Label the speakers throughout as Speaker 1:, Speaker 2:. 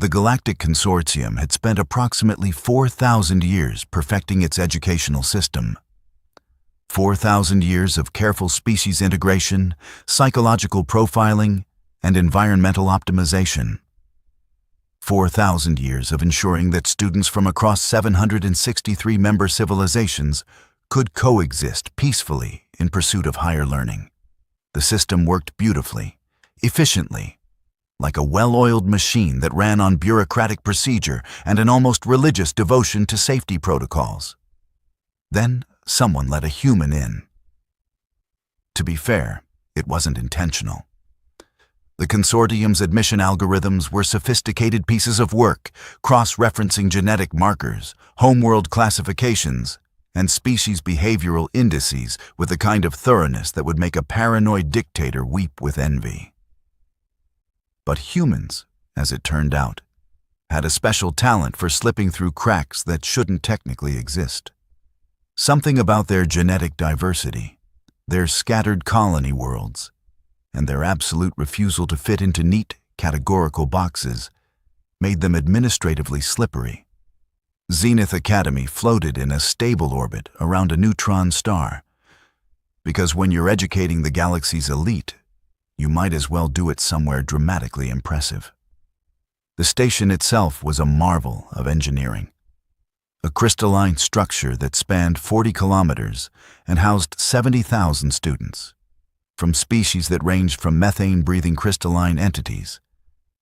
Speaker 1: The Galactic Consortium had spent approximately 4,000 years perfecting its educational system. 4,000 years of careful species integration, psychological profiling, and environmental optimization. 4,000 years of ensuring that students from across 763 member civilizations could coexist peacefully in pursuit of higher learning. The system worked beautifully, efficiently, like a well-oiled machine that ran on bureaucratic procedure and an almost religious devotion to safety protocols. Then someone let a human in. To be fair, it wasn't intentional. The consortium's admission algorithms were sophisticated pieces of work, cross-referencing genetic markers, homeworld classifications, and species behavioral indices with the kind of thoroughness that would make a paranoid dictator weep with envy. But humans, as it turned out, had a special talent for slipping through cracks that shouldn't technically exist. Something about their genetic diversity, their scattered colony worlds, and their absolute refusal to fit into neat, categorical boxes made them administratively slippery. Zenith Academy floated in a stable orbit around a neutron star, because when you're educating the galaxy's elite, you might as well do it somewhere dramatically impressive. The station itself was a marvel of engineering. A crystalline structure that spanned 40 kilometers and housed 70,000 students, from species that ranged from methane-breathing crystalline entities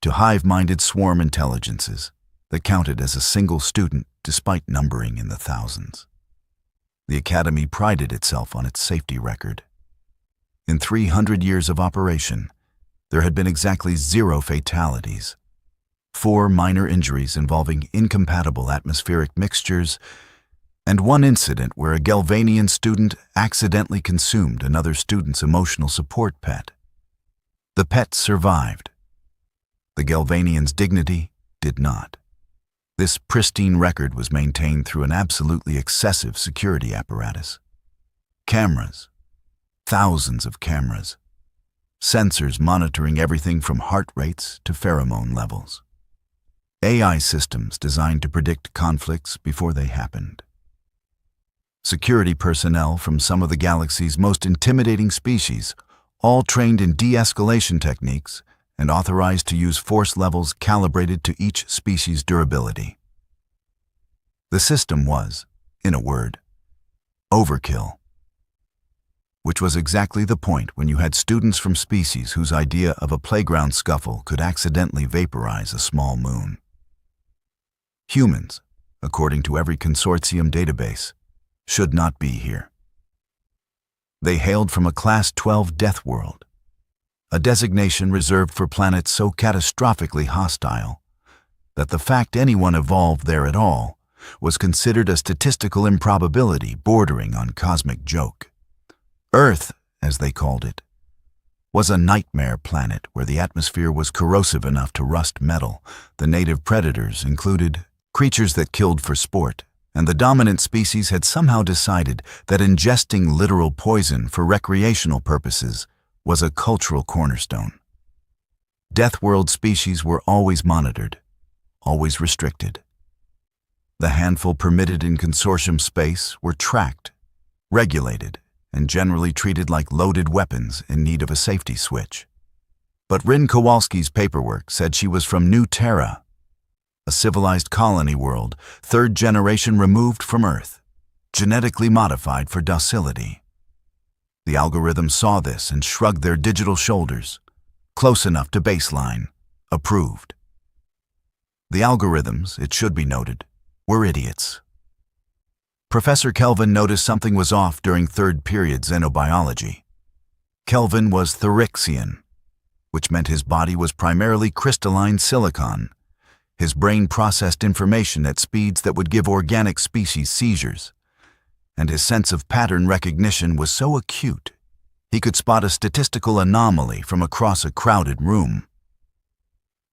Speaker 1: to hive-minded swarm intelligences that counted as a single student despite numbering in the thousands. The Academy prided itself on its safety record. In 300 years of operation, there had been exactly 0 fatalities, 4 minor injuries involving incompatible atmospheric mixtures, and 1 incident where a Galvanian student accidentally consumed another student's emotional support pet. The pet survived. The Galvanian's dignity did not. This pristine record was maintained through an absolutely excessive security apparatus. Cameras, thousands of cameras, sensors monitoring everything from heart rates to pheromone levels. AI systems designed to predict conflicts before they happened. Security personnel from some of the galaxy's most intimidating species, all trained in de-escalation techniques and authorized to use force levels calibrated to each species' durability. The system was, in a word, overkill. Which was exactly the point when you had students from species whose idea of a playground scuffle could accidentally vaporize a small moon. Humans, according to every consortium database, should not be here. They hailed from a Class 12 Deathworld, a designation reserved for planets so catastrophically hostile that the fact anyone evolved there at all was considered a statistical improbability bordering on cosmic joke. Earth, as they called it, was a nightmare planet where the atmosphere was corrosive enough to rust metal. The native predators included creatures that killed for sport, and the dominant species had somehow decided that ingesting literal poison for recreational purposes was a cultural cornerstone. Deathworld species were always monitored, always restricted. The handful permitted in consortium space were tracked, regulated, and generally treated like loaded weapons in need of a safety switch. But Rin Kowalski's paperwork said she was from New Terra, a civilized colony world, 3rd generation removed from Earth, genetically modified for docility. The algorithm saw this and shrugged their digital shoulders, close enough to baseline, approved. The algorithms, it should be noted, were idiots. Professor Kelvin noticed something was off during 3rd period xenobiology. Kelvin was Therixian, which meant his body was primarily crystalline silicon. His brain processed information at speeds that would give organic species seizures, and his sense of pattern recognition was so acute, he could spot a statistical anomaly from across a crowded room.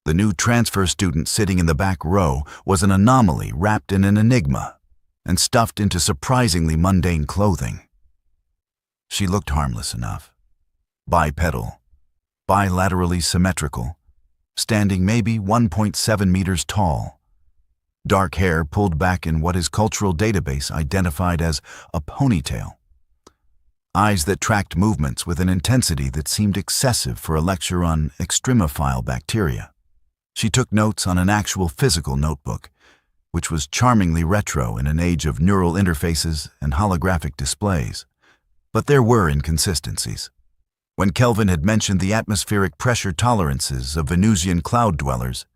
Speaker 1: The new transfer student sitting in the back row was an anomaly wrapped in an enigma and stuffed into surprisingly mundane clothing. She looked harmless enough. Bipedal, bilaterally symmetrical, standing maybe 1.7 meters tall. Dark hair pulled back in what his cultural database identified as a ponytail. Eyes that tracked movements with an intensity that seemed excessive for a lecture on extremophile bacteria. She took notes on an actual physical notebook, which was charmingly retro in an age of neural interfaces and holographic displays. But there were inconsistencies. When Kelvin had mentioned the atmospheric pressure tolerances of Venusian cloud dwellers,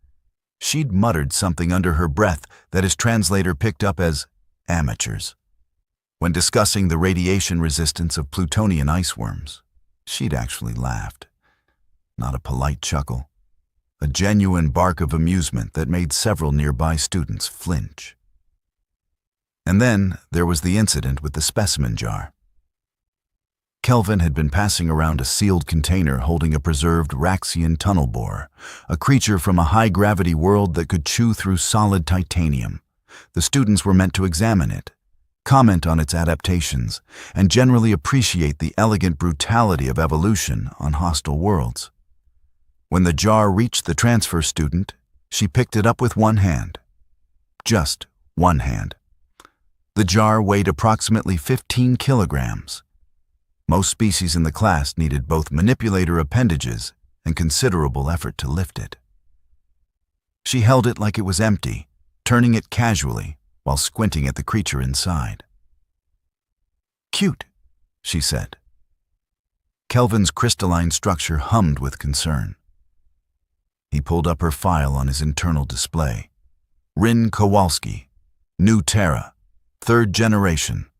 Speaker 1: she'd muttered something under her breath that his translator picked up as amateurs. When discussing the radiation resistance of Plutonian iceworms, she'd actually laughed. Not a polite chuckle, a genuine bark of amusement that made several nearby students flinch. And then there was the incident with the specimen jar. Kelvin had been passing around a sealed container holding a preserved Raxian tunnel borer, a creature from a high-gravity world that could chew through solid titanium. The students were meant to examine it, comment on its adaptations, and generally appreciate the elegant brutality of evolution on hostile worlds. When the jar reached the transfer student, she picked it up with one hand. Just one hand. The jar weighed approximately 15 kilograms. Most species in the class needed both manipulator appendages and considerable effort to lift it. She held it like it was empty, turning it casually while squinting at the creature inside. "Cute," she said. Kelvin's crystalline structure hummed with concern. He pulled up her file on his internal display. Rin Kowalski, New Terra, 3rd generation,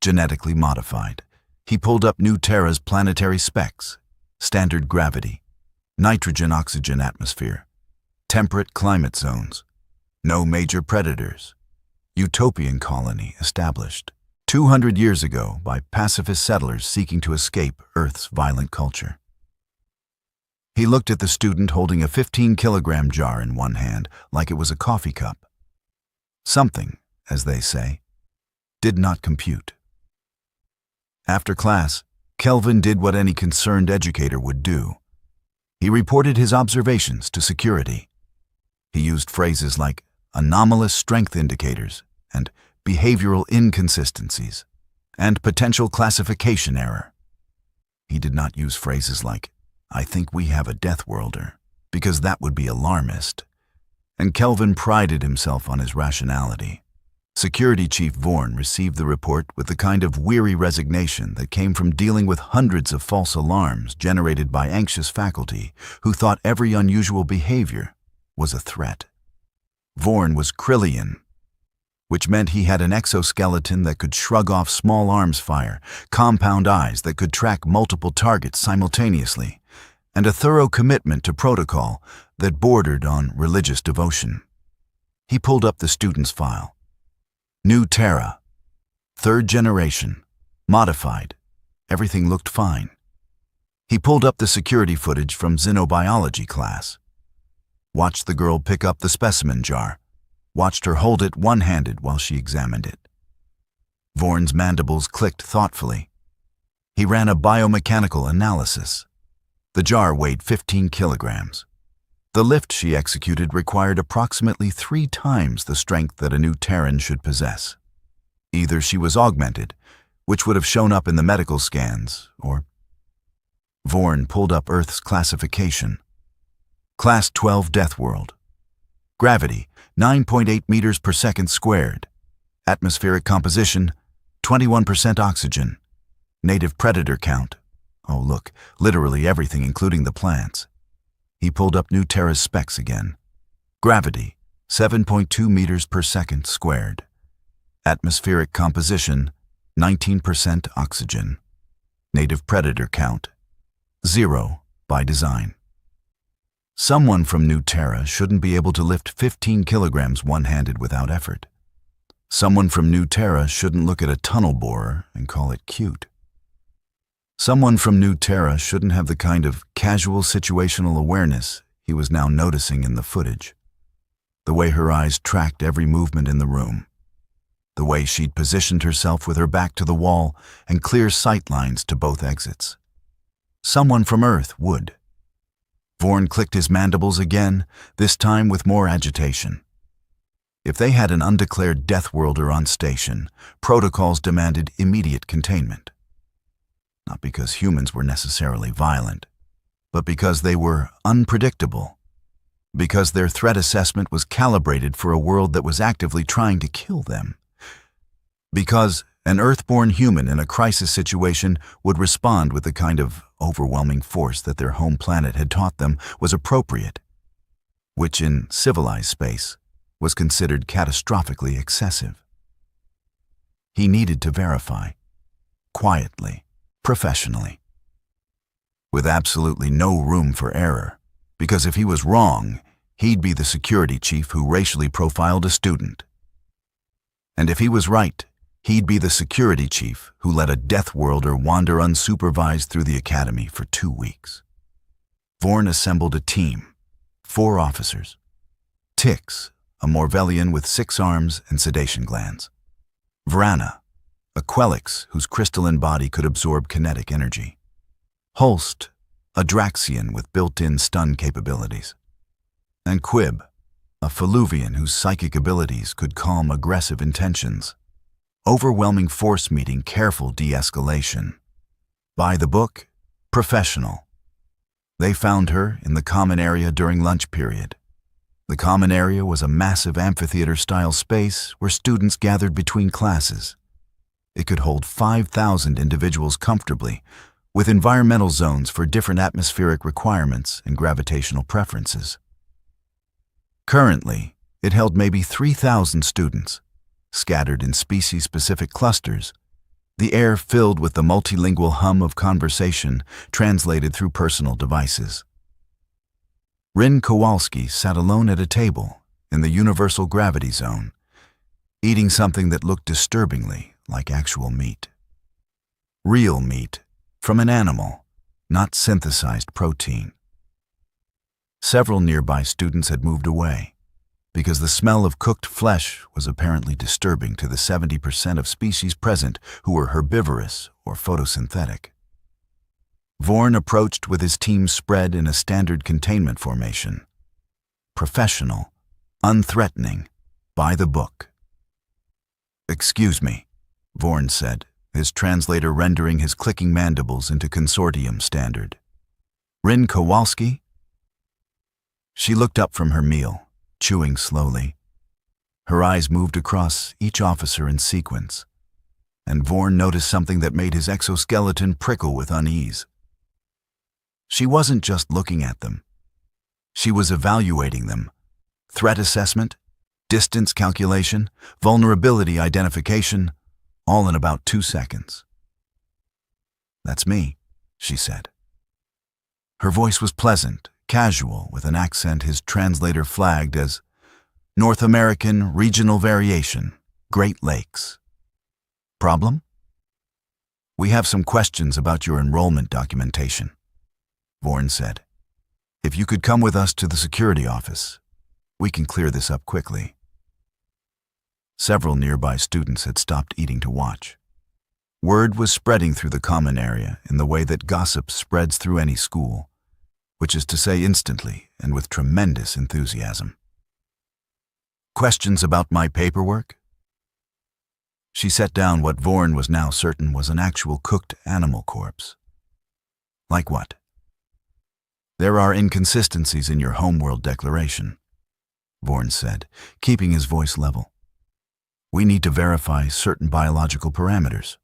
Speaker 1: genetically modified. He pulled up New Terra's planetary specs: standard gravity, nitrogen-oxygen atmosphere, temperate climate zones, no major predators, utopian colony established 200 years ago by pacifist settlers seeking to escape Earth's violent culture. He looked at the student holding a 15-kilogram jar in one hand like it was a coffee cup. Something, as they say, did not compute. After class, Kelvin did what any concerned educator would do. He reported his observations to security. He used phrases like anomalous strength indicators and behavioral inconsistencies and potential classification error. He did not use phrases like, "I think we have a Deathworlder," because that would be alarmist. And Kelvin prided himself on his rationality. Security Chief Vorn received the report with the kind of weary resignation that came from dealing with hundreds of false alarms generated by anxious faculty who thought every unusual behavior was a threat. Vorn was Krillian, which meant he had an exoskeleton that could shrug off small arms fire, compound eyes that could track multiple targets simultaneously, and a thorough commitment to protocol that bordered on religious devotion. He pulled up the student's file. New Terra, 3rd generation, modified. Everything looked fine. He pulled up the security footage from xenobiology class. Watched the girl pick up the specimen jar. Watched her hold it one-handed while she examined it. Vorn's mandibles clicked thoughtfully. He ran a biomechanical analysis. The jar weighed 15 kilograms. The lift she executed required approximately 3 times the strength that a new Terran should possess. Either she was augmented, which would have shown up in the medical scans, or... Vorn pulled up Earth's classification. Class 12 Deathworld. Gravity, 9.8 meters per second squared. Atmospheric composition, 21% oxygen. Native predator count. Oh look, literally everything including the plants. He pulled up New Terra's specs again. Gravity, 7.2 meters per second squared. Atmospheric composition, 19% oxygen. Native predator count, 0 by design. Someone from New Terra shouldn't be able to lift 15 kilograms one-handed without effort. Someone from New Terra shouldn't look at a tunnel borer and call it cute. Someone from New Terra shouldn't have the kind of casual situational awareness he was now noticing in the footage. The way her eyes tracked every movement in the room. The way she'd positioned herself with her back to the wall and clear sight lines to both exits. Someone from Earth would. Vorn clicked his mandibles again, this time with more agitation. If they had an undeclared Deathworlder on station, protocols demanded immediate containment. Not because humans were necessarily violent, but because they were unpredictable. Because their threat assessment was calibrated for a world that was actively trying to kill them. Because an Earth-born human in a crisis situation would respond with the kind of overwhelming force that their home planet had taught them was appropriate, which in civilized space was considered catastrophically excessive. He needed to verify, quietly, professionally, with absolutely no room for error, because if he was wrong, he'd be the security chief who racially profiled a student. And if he was right, he'd be the security chief who let a Deathworlder wander unsupervised through the academy for 2 weeks. Vorn assembled a team, 4 officers. Tix, a Morvellian with 6 arms and sedation glands. Vrana, a Quelix whose crystalline body could absorb kinetic energy. Holst, a Draxian with built-in stun capabilities. And Quib, a Feluvian whose psychic abilities could calm aggressive intentions. Overwhelming force meeting careful de-escalation. By the book, professional. They found her in the common area during lunch period. The common area was a massive amphitheater-style space where students gathered between classes. It could hold 5,000 individuals comfortably, with environmental zones for different atmospheric requirements and gravitational preferences. Currently, it held maybe 3,000 students, scattered in species-specific clusters, the air filled with the multilingual hum of conversation translated through personal devices. Rin Kowalski sat alone at a table in the universal gravity zone, eating something that looked disturbingly like actual meat. Real meat from an animal, not synthesized protein. Several nearby students had moved away, because the smell of cooked flesh was apparently disturbing to the 70% of species present who were herbivorous or photosynthetic. Vorn approached with his team spread in a standard containment formation. Professional, unthreatening, by the book. "Excuse me," Vorn said, his translator rendering his clicking mandibles into consortium standard. "Rin Kowalski?" She looked up from her meal, chewing slowly. Her eyes moved across each officer in sequence, and Vorn noticed something that made his exoskeleton prickle with unease. She wasn't just looking at them. She was evaluating them. Threat assessment, distance calculation, vulnerability identification, all in about 2 seconds. "That's me," she said. Her voice was pleasant, casual, with an accent his translator flagged as North American Regional Variation, Great Lakes. "Problem? We have some questions about your enrollment documentation," Vorn said. "If you could come with us to the security office, we can clear this up quickly." Several nearby students had stopped eating to watch. Word was spreading through the common area in the way that gossip spreads through any school, which is to say instantly and with tremendous enthusiasm. "Questions about my paperwork?" She set down what Vorn was now certain was an actual cooked animal corpse. "Like what?" "There are inconsistencies in your homeworld declaration," Vorn said, keeping his voice level. "We need to verify certain biological parameters."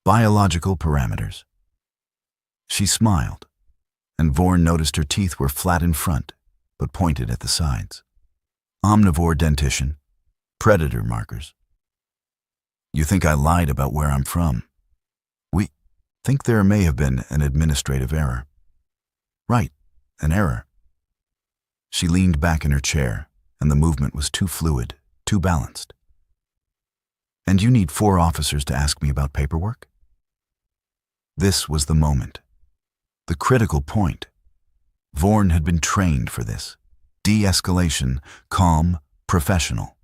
Speaker 1: "Biological parameters." She smiled, and Vorn noticed her teeth were flat in front, but pointed at the sides. "Omnivore dentition, predator markers." "You think I lied about where I'm from?" "We think there may have been an administrative error." "Right, an error." She leaned back in her chair, and the movement was too fluid, too balanced. "And you need 4 officers to ask me about paperwork?" This was the moment. The critical point. Vorn had been trained for this. De-escalation, calm, professional.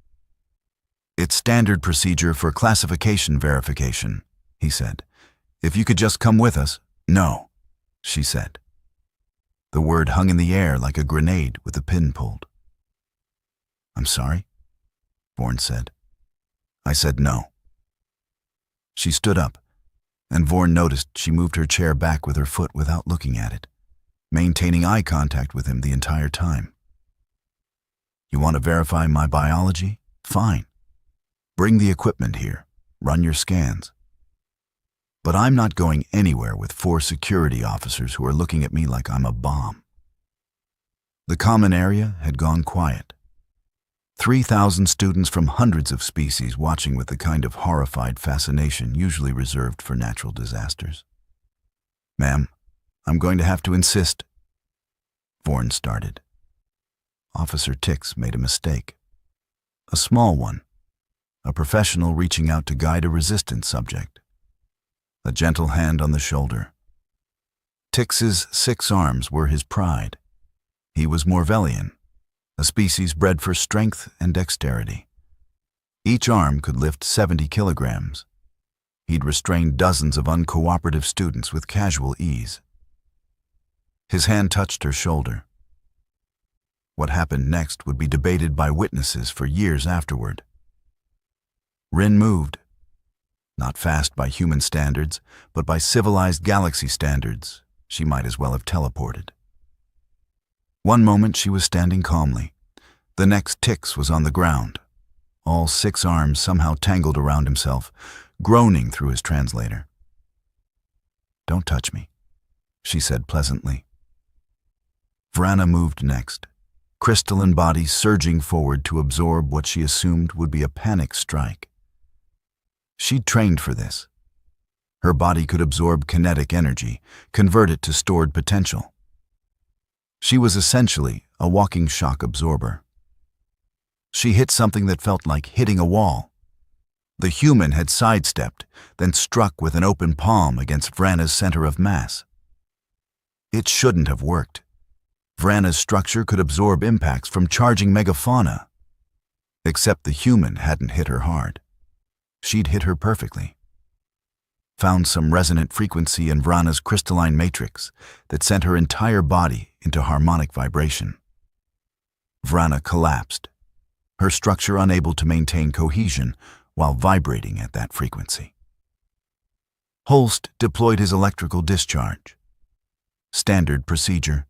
Speaker 1: "It's standard procedure for classification verification," he said. "If you could just come with us." "No," she said. The word hung in the air like a grenade with a pin pulled. "I'm sorry," Vorn said. I said no. She stood up, and Vorn noticed she moved her chair back with her foot without looking at it, maintaining eye contact with him the entire time. "You want to verify my biology? Fine. Bring the equipment here. Run your scans. But I'm not going anywhere with 4 security officers who are looking at me like I'm a bomb." The common area had gone quiet. 3,000 students from hundreds of species watching with the kind of horrified fascination usually reserved for natural disasters. "Ma'am, I'm going to have to insist," Vorn started. Officer Tix made a mistake. A small one. A professional reaching out to guide a resistant subject. A gentle hand on the shoulder. Tix's 6 arms were his pride. He was Morvellian, a species bred for strength and dexterity. Each arm could lift 70 kilograms. He'd restrained dozens of uncooperative students with casual ease. His hand touched her shoulder. What happened next would be debated by witnesses for years afterward. Rin moved. Not fast by human standards, but by civilized galaxy standards, she might as well have teleported. One moment she was standing calmly. The next Tix was on the ground, all 6 arms somehow tangled around himself, groaning through his translator. "Don't touch me," she said pleasantly. Vrana moved next, crystalline body surging forward to absorb what she assumed would be a panic strike. She'd trained for this. Her body could absorb kinetic energy, convert it to stored potential. She was essentially a walking shock absorber. She hit something that felt like hitting a wall. The human had sidestepped, then struck with an open palm against Vrana's center of mass. It shouldn't have worked. Vrana's structure could absorb impacts from charging megafauna. Except the human hadn't hit her hard. She'd hit her perfectly. Found some resonant frequency in Vrana's crystalline matrix that sent her entire body into harmonic vibration. Vrana collapsed, her structure unable to maintain cohesion while vibrating at that frequency. Holst deployed his electrical discharge. Standard procedure.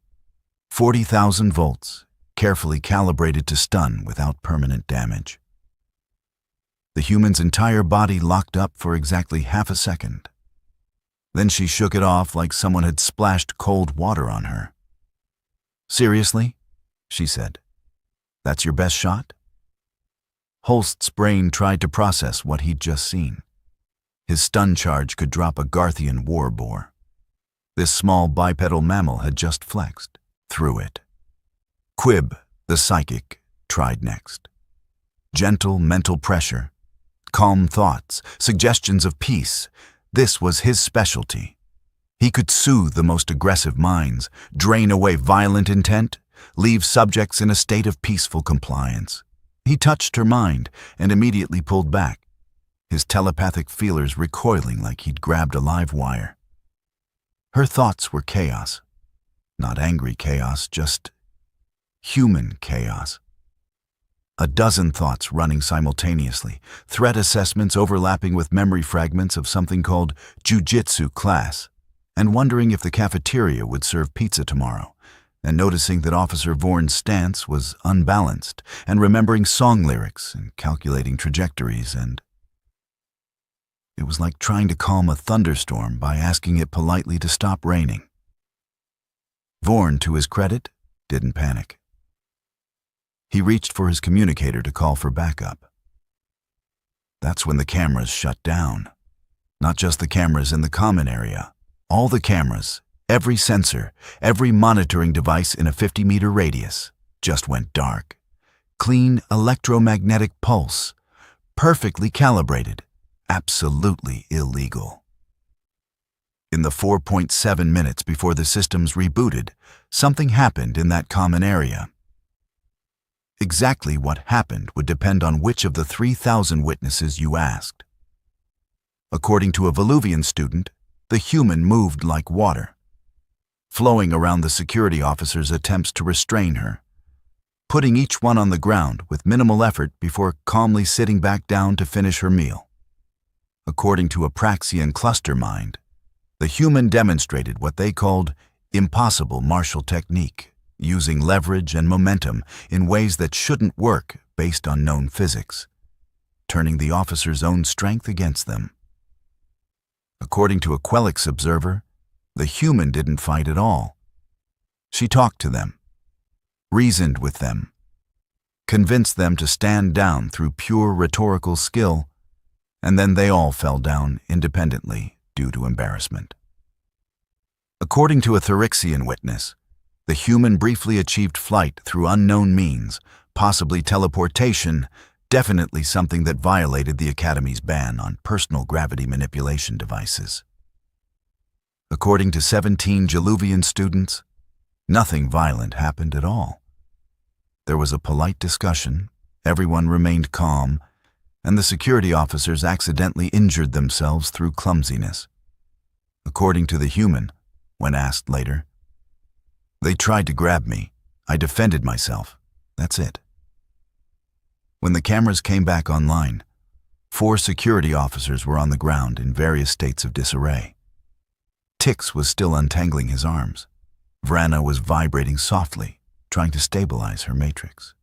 Speaker 1: 40,000 volts, carefully calibrated to stun without permanent damage. The human's entire body locked up for exactly half a second. Then she shook it off like someone had splashed cold water on her. "Seriously?" she said. "That's your best shot?" Holst's brain tried to process what he'd just seen. His stun charge could drop a Garthian war boar. This small bipedal mammal had just flexed through it. Quib, the psychic, tried next. Gentle mental pressure, calm thoughts, suggestions of peace. This was his specialty. He could soothe the most aggressive minds, drain away violent intent, leave subjects in a state of peaceful compliance. He touched her mind and immediately pulled back, his telepathic feelers recoiling like he'd grabbed a live wire. Her thoughts were chaos. Not angry chaos, just human chaos. A dozen thoughts running simultaneously, threat assessments overlapping with memory fragments of something called jujitsu class, and wondering if the cafeteria would serve pizza tomorrow, and noticing that Officer Vorn's stance was unbalanced, and remembering song lyrics and calculating trajectories, and it was like trying to calm a thunderstorm by asking it politely to stop raining. Vorn, to his credit, didn't panic. He reached for his communicator to call for backup. That's when the cameras shut down. Not just the cameras in the common area. All the cameras, every sensor, every monitoring device in a 50-meter radius just went dark. Clean electromagnetic pulse, perfectly calibrated, absolutely illegal. In the 4.7 minutes before the systems rebooted, something happened in that common area. Exactly what happened would depend on which of the 3,000 witnesses you asked. According to a Voluvian student, the human moved like water. flowing around the security officers' attempts to restrain her, putting each one on the ground with minimal effort before calmly sitting back down to finish her meal. According to Apraxian cluster mind, the human demonstrated what they called impossible martial technique, using leverage and momentum in ways that shouldn't work based on known physics, turning the officer's own strength against them. According to a Quelix observer, the human didn't fight at all. She talked to them, reasoned with them, convinced them to stand down through pure rhetorical skill, and then they all fell down independently due to embarrassment. According to a Therixian witness, the human briefly achieved flight through unknown means, possibly teleportation, definitely something that violated the Academy's ban on personal gravity manipulation devices. According to 17 Jaluvian students, nothing violent happened at all. There was a polite discussion, everyone remained calm, and the security officers accidentally injured themselves through clumsiness. According to the human, when asked later, "They tried to grab me. I defended myself. That's it." When the cameras came back online, 4 security officers were on the ground in various states of disarray. Tix was still untangling his arms. Vrana was vibrating softly, trying to stabilize her matrix.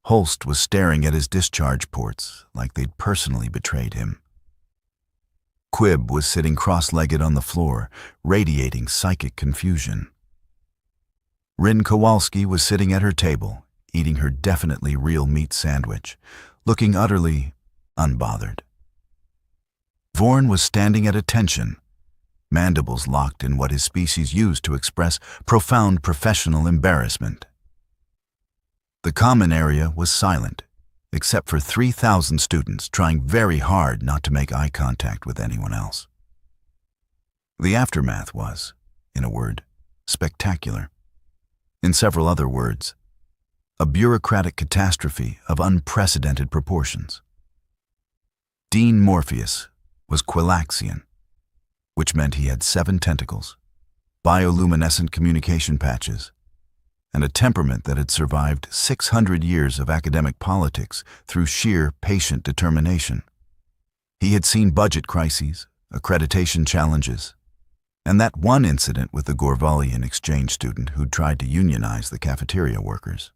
Speaker 1: Holst was staring at his discharge ports like they'd personally betrayed him. Quib was sitting cross-legged on the floor, radiating psychic confusion. Rin Kowalski was sitting at her table, eating her definitely real meat sandwich, looking utterly unbothered. Vorn was standing at attention, mandibles locked in what his species used to express profound professional embarrassment. The common area was silent, except for 3,000 students trying very hard not to make eye contact with anyone else. The aftermath was, in a word, spectacular. In several other words, a bureaucratic catastrophe of unprecedented proportions. Dean Morpheus was Quilaxian, which meant he had 7 tentacles, bioluminescent communication patches, and a temperament that had survived 600 years of academic politics through sheer patient determination. He had seen budget crises, accreditation challenges, and that one incident with the Gorvalian exchange student who'd tried to unionize the cafeteria workers.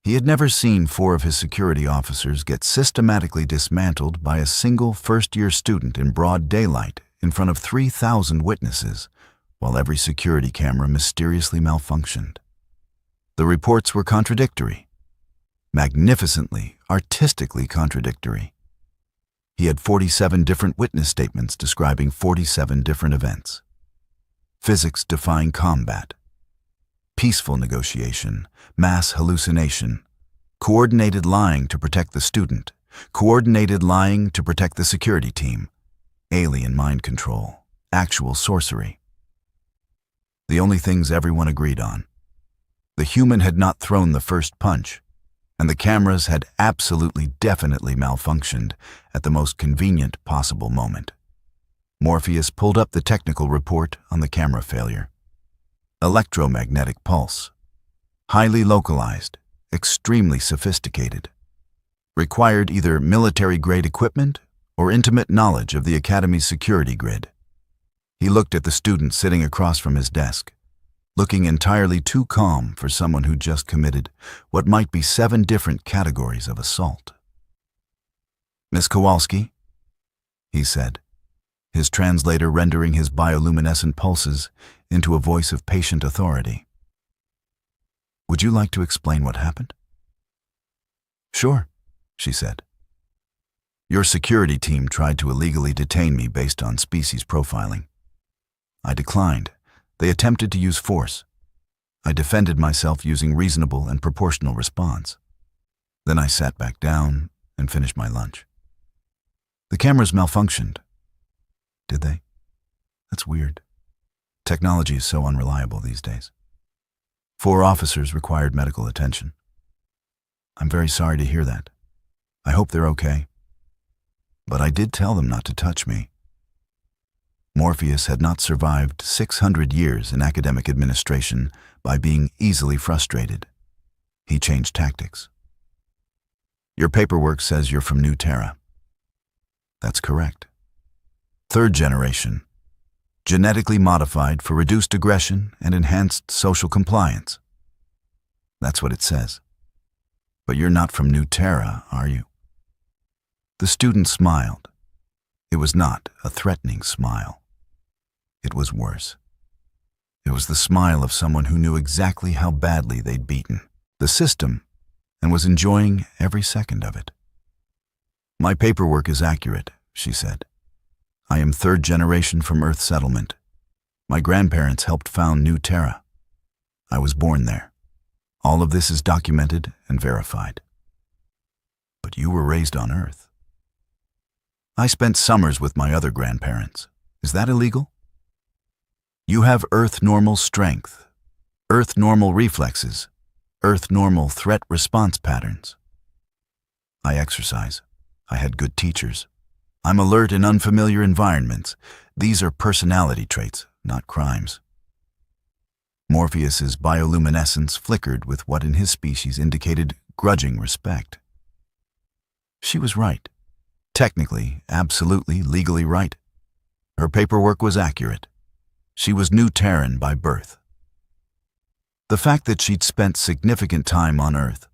Speaker 1: He had never seen 4 of his security officers get systematically dismantled by a single first-year student in broad daylight in front of 3,000 witnesses, while every security camera mysteriously malfunctioned. The reports were contradictory, magnificently, artistically contradictory. He had 47 different witness statements describing 47 different events. Physics-defying combat, peaceful negotiation, mass hallucination, coordinated lying to protect the student, coordinated lying to protect the security team, alien mind control, actual sorcery. The only things everyone agreed on: the human had not thrown the first punch, and the cameras had absolutely definitely malfunctioned at the most convenient possible moment. Morpheus pulled up the technical report on the camera failure. Electromagnetic pulse. Highly localized, extremely sophisticated. Required either military-grade equipment or intimate knowledge of the Academy's security grid. He looked at the student sitting across from his desk, looking entirely too calm for someone who just committed what might be 7 different categories of assault. "Miss Kowalski," he said, his translator rendering his bioluminescent pulses into a voice of patient authority. "Would you like to explain what happened?" "Sure," she said. "Your security team tried to illegally detain me based on species profiling. I declined. They attempted to use force. I defended myself using reasonable and proportional response. Then I sat back down and finished my lunch. The cameras malfunctioned." "Did they? That's weird. Technology is so unreliable these days. 4 officers required medical attention. I'm very sorry to hear that. I hope they're okay. But I did tell them not to touch me." Morpheus had not survived 600 years in academic administration by being easily frustrated. He changed tactics. Your paperwork says you're from New Terra. That's correct. Third generation, genetically modified for reduced aggression and enhanced social compliance. That's what it says. But you're not from New Terra, are you? The student smiled. It was not a threatening smile. It was worse. It was the smile of someone who knew exactly how badly they'd beaten the system and was enjoying every second of it. My paperwork is accurate, she said. I am third generation from Earth settlement. My grandparents helped found New Terra. I was born there. All of this is documented and verified. But you were raised on Earth. I spent summers with my other grandparents. Is that illegal? You have Earth normal strength, Earth normal reflexes, Earth normal threat response patterns. I exercise. I had good teachers. I'm alert in unfamiliar environments. These are personality traits, not crimes. Morpheus's bioluminescence flickered with what in his species indicated grudging respect. She was right. Technically, absolutely, legally right. Her paperwork was accurate. She was New Terran by birth. The fact that she'd spent significant time on Earth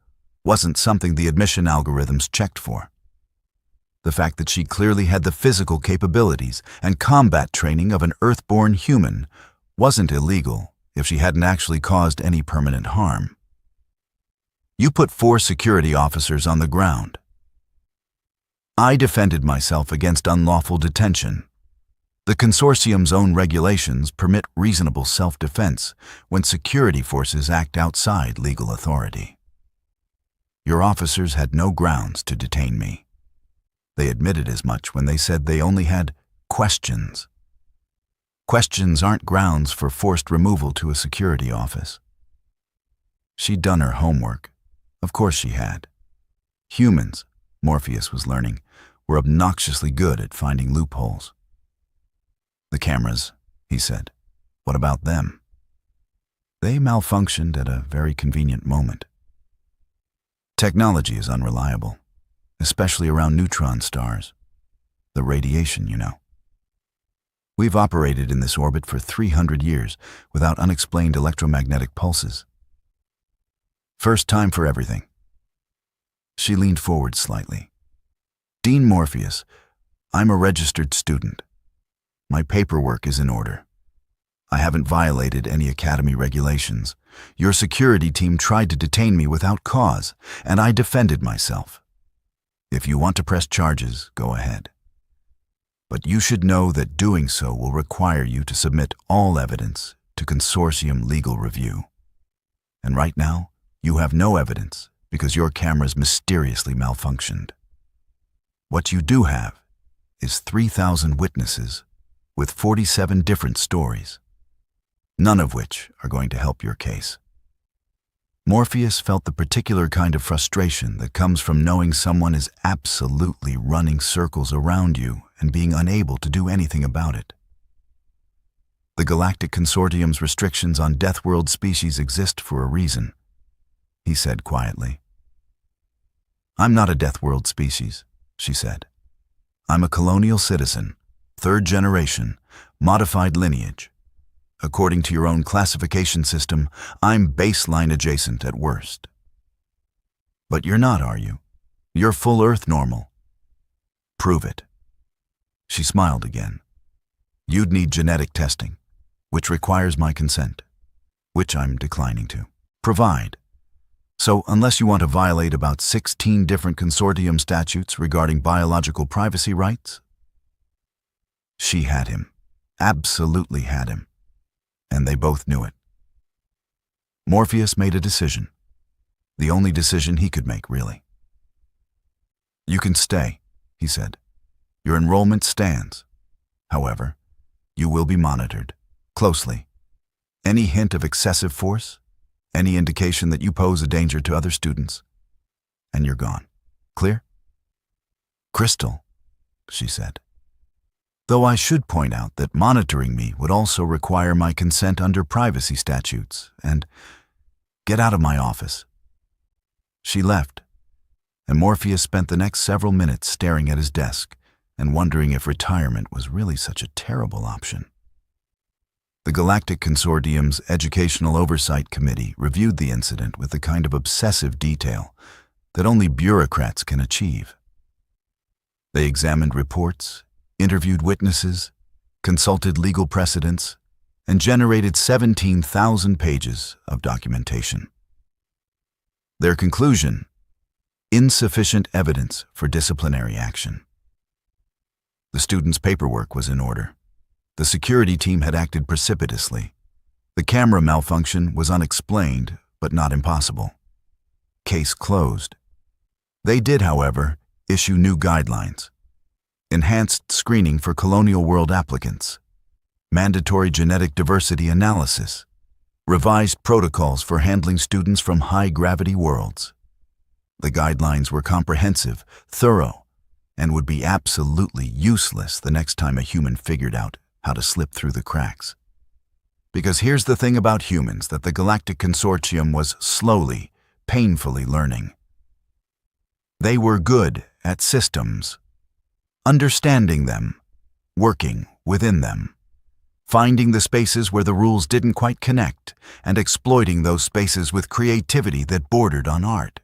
Speaker 1: wasn't something the admission algorithms checked for. The fact that she clearly had the physical capabilities and combat training of an Earth-born human wasn't illegal if she hadn't actually caused any permanent harm. You put 4 security officers on the ground. I defended myself against unlawful detention. The consortium's own regulations permit reasonable self-defense when security forces act outside legal authority. Your officers had no grounds to detain me. They admitted as much when they said they only had questions. Questions aren't grounds for forced removal to a security office. She'd done her homework. Of course she had. Humans, Morpheus was learning, were obnoxiously good at finding loopholes. The cameras, he said. What about them? They malfunctioned at a very convenient moment. Technology is unreliable, especially around neutron stars. The radiation, you know. We've operated in this orbit for 300 years without unexplained electromagnetic pulses. First time for everything. She leaned forward slightly. Dean Morpheus, I'm a registered student. My paperwork is in order. I haven't violated any Academy regulations. Your security team tried to detain me without cause, and I defended myself. If you want to press charges, go ahead. But you should know that doing so will require you to submit all evidence to consortium legal review. And right now, you have no evidence because your cameras mysteriously malfunctioned. What you do have is 3,000 witnesses with 47 different stories, none of which are going to help your case. Morpheus felt the particular kind of frustration that comes from knowing someone is absolutely running circles around you and being unable to do anything about it. The Galactic Consortium's restrictions on Deathworld species exist for a reason, he said quietly. I'm not a Deathworld species, she said. I'm a colonial citizen, third generation, modified lineage. According to your own classification system, I'm baseline adjacent at worst. But you're not, are you? You're full Earth normal. Prove it. She smiled again. You'd need genetic testing, which requires my consent, which I'm declining to provide. So unless you want to violate about 16 different consortium statutes regarding biological privacy rights, she had him, absolutely had him, and they both knew it. Morpheus made a decision, the only decision he could make, really. You can stay, he said. Your enrollment stands. However, you will be monitored closely. Any hint of excessive force, any indication that you pose a danger to other students, and you're gone. Clear? Crystal, she said. Though I should point out that monitoring me would also require my consent under privacy statutes, and get out of my office. She left, and Morpheus spent the next several minutes staring at his desk and wondering if retirement was really such a terrible option. The Galactic Consortium's Educational Oversight Committee reviewed the incident with the kind of obsessive detail that only bureaucrats can achieve. They examined reports, interviewed witnesses, consulted legal precedents, and generated 17,000 pages of documentation. Their conclusion: insufficient evidence for disciplinary action. The student's paperwork was in order. The security team had acted precipitously. The camera malfunction was unexplained, but not impossible. Case closed. They did, however, issue new guidelines: enhanced screening for colonial world applicants, mandatory genetic diversity analysis, revised protocols for handling students from high-gravity worlds. The guidelines were comprehensive, thorough, and would be absolutely useless the next time a human figured out how to slip through the cracks. Because here's the thing about humans that the Galactic Consortium was slowly, painfully learning. They were good at systems, understanding them, working within them, finding the spaces where the rules didn't quite connect, and exploiting those spaces with creativity that bordered on art.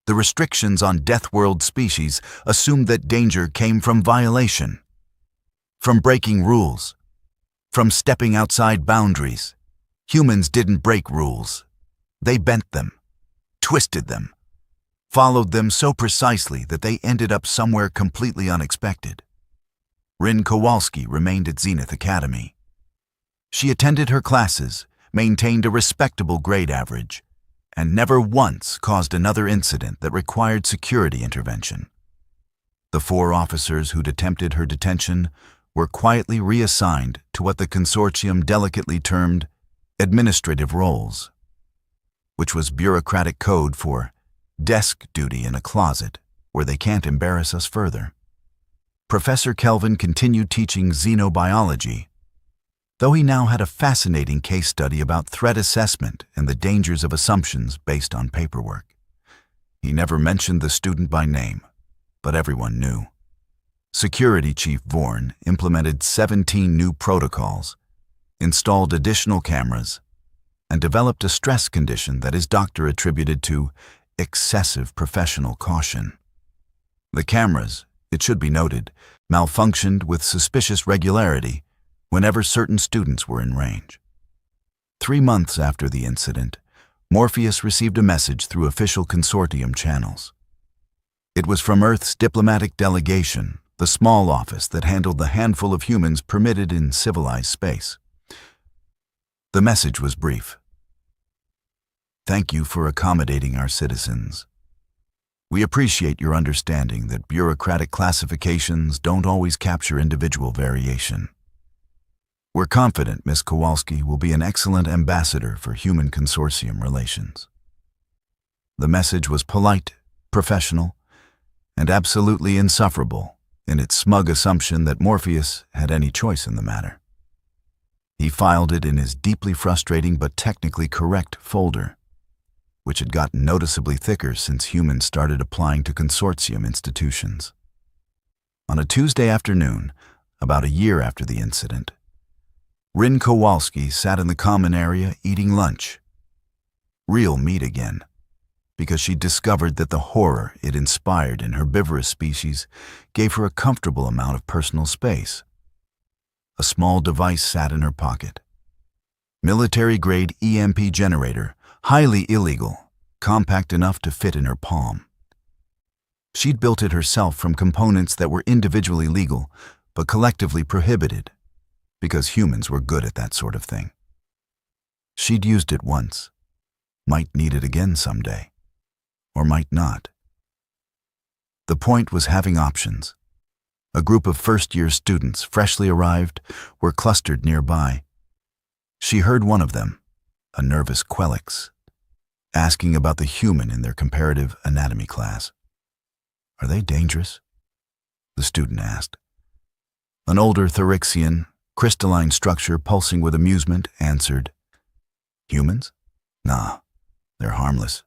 Speaker 1: The restrictions on Deathworld species assumed that danger came from violation, from breaking rules, from stepping outside boundaries. Humans didn't break rules. They bent them, twisted them, followed them so precisely that they ended up somewhere completely unexpected. Rin Kowalski remained at Zenith Academy. She attended her classes, maintained a respectable grade average, and never once caused another incident that required security intervention. The 4 officers who'd attempted her detention were quietly reassigned to what the consortium delicately termed administrative roles, which was bureaucratic code for desk duty in a closet where they can't embarrass us further. Professor Kelvin continued teaching xenobiology, though he now had a fascinating case study about threat assessment and the dangers of assumptions based on paperwork. He never mentioned the student by name, but everyone knew. Security Chief Vorn implemented 17 new protocols, installed additional cameras, and developed a stress condition that his doctor attributed to excessive professional caution. The cameras, it should be noted, malfunctioned with suspicious regularity whenever certain students were in range. 3 months after the incident, Morpheus received a message through official consortium channels. It was from Earth's diplomatic delegation, the small office that handled the handful of humans permitted in civilized space. The message was brief. Thank you for accommodating our citizens. We appreciate your understanding that bureaucratic classifications don't always capture individual variation. We're confident Ms. Kowalski will be an excellent ambassador for human consortium relations. The message was polite, professional, and absolutely insufferable in its smug assumption that Morpheus had any choice in the matter. He filed it in his deeply frustrating but technically correct folder, which had gotten noticeably thicker since humans started applying to consortium institutions. On a Tuesday afternoon, about a year after the incident, Rin Kowalski sat in the common area eating lunch. Real meat again, because she discovered that the horror it inspired in herbivorous species gave her a comfortable amount of personal space. A small device sat in her pocket. Military-grade EMP generator, highly illegal, compact enough to fit in her palm. She'd built it herself from components that were individually legal, but collectively prohibited, because humans were good at that sort of thing. She'd used it once, might need it again someday, or might not. The point was having options. A group of first-year students, freshly arrived, were clustered nearby. She heard one of them, a nervous Quelix, asking about the human in their comparative anatomy class. "Are they dangerous?" the student asked. An older Therixian, crystalline structure pulsing with amusement, answered, "Humans? Nah, they're harmless.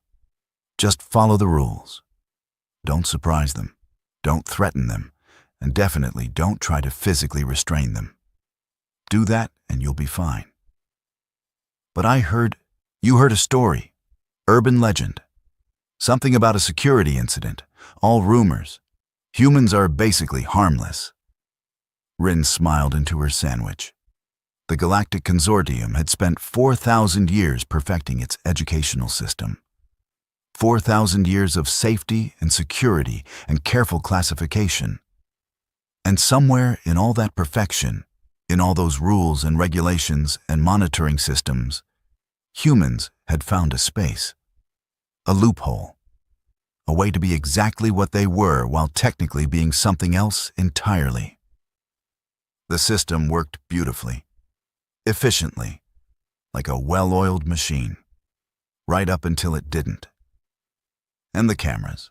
Speaker 1: Just follow the rules. Don't surprise them, don't threaten them, and definitely don't try to physically restrain them. Do that and you'll be fine." "But you heard a story, urban legend. Something about a security incident, all rumors. Humans are basically harmless." Rin smiled into her sandwich. The Galactic Consortium had spent 4,000 years perfecting its educational system. 4,000 years of safety and security and careful classification. And somewhere in all that perfection, in all those rules and regulations and monitoring systems, humans had found a space, a loophole, a way to be exactly what they were while technically being something else entirely. The system worked beautifully, efficiently, like a well-oiled machine, right up until it didn't. And the cameras,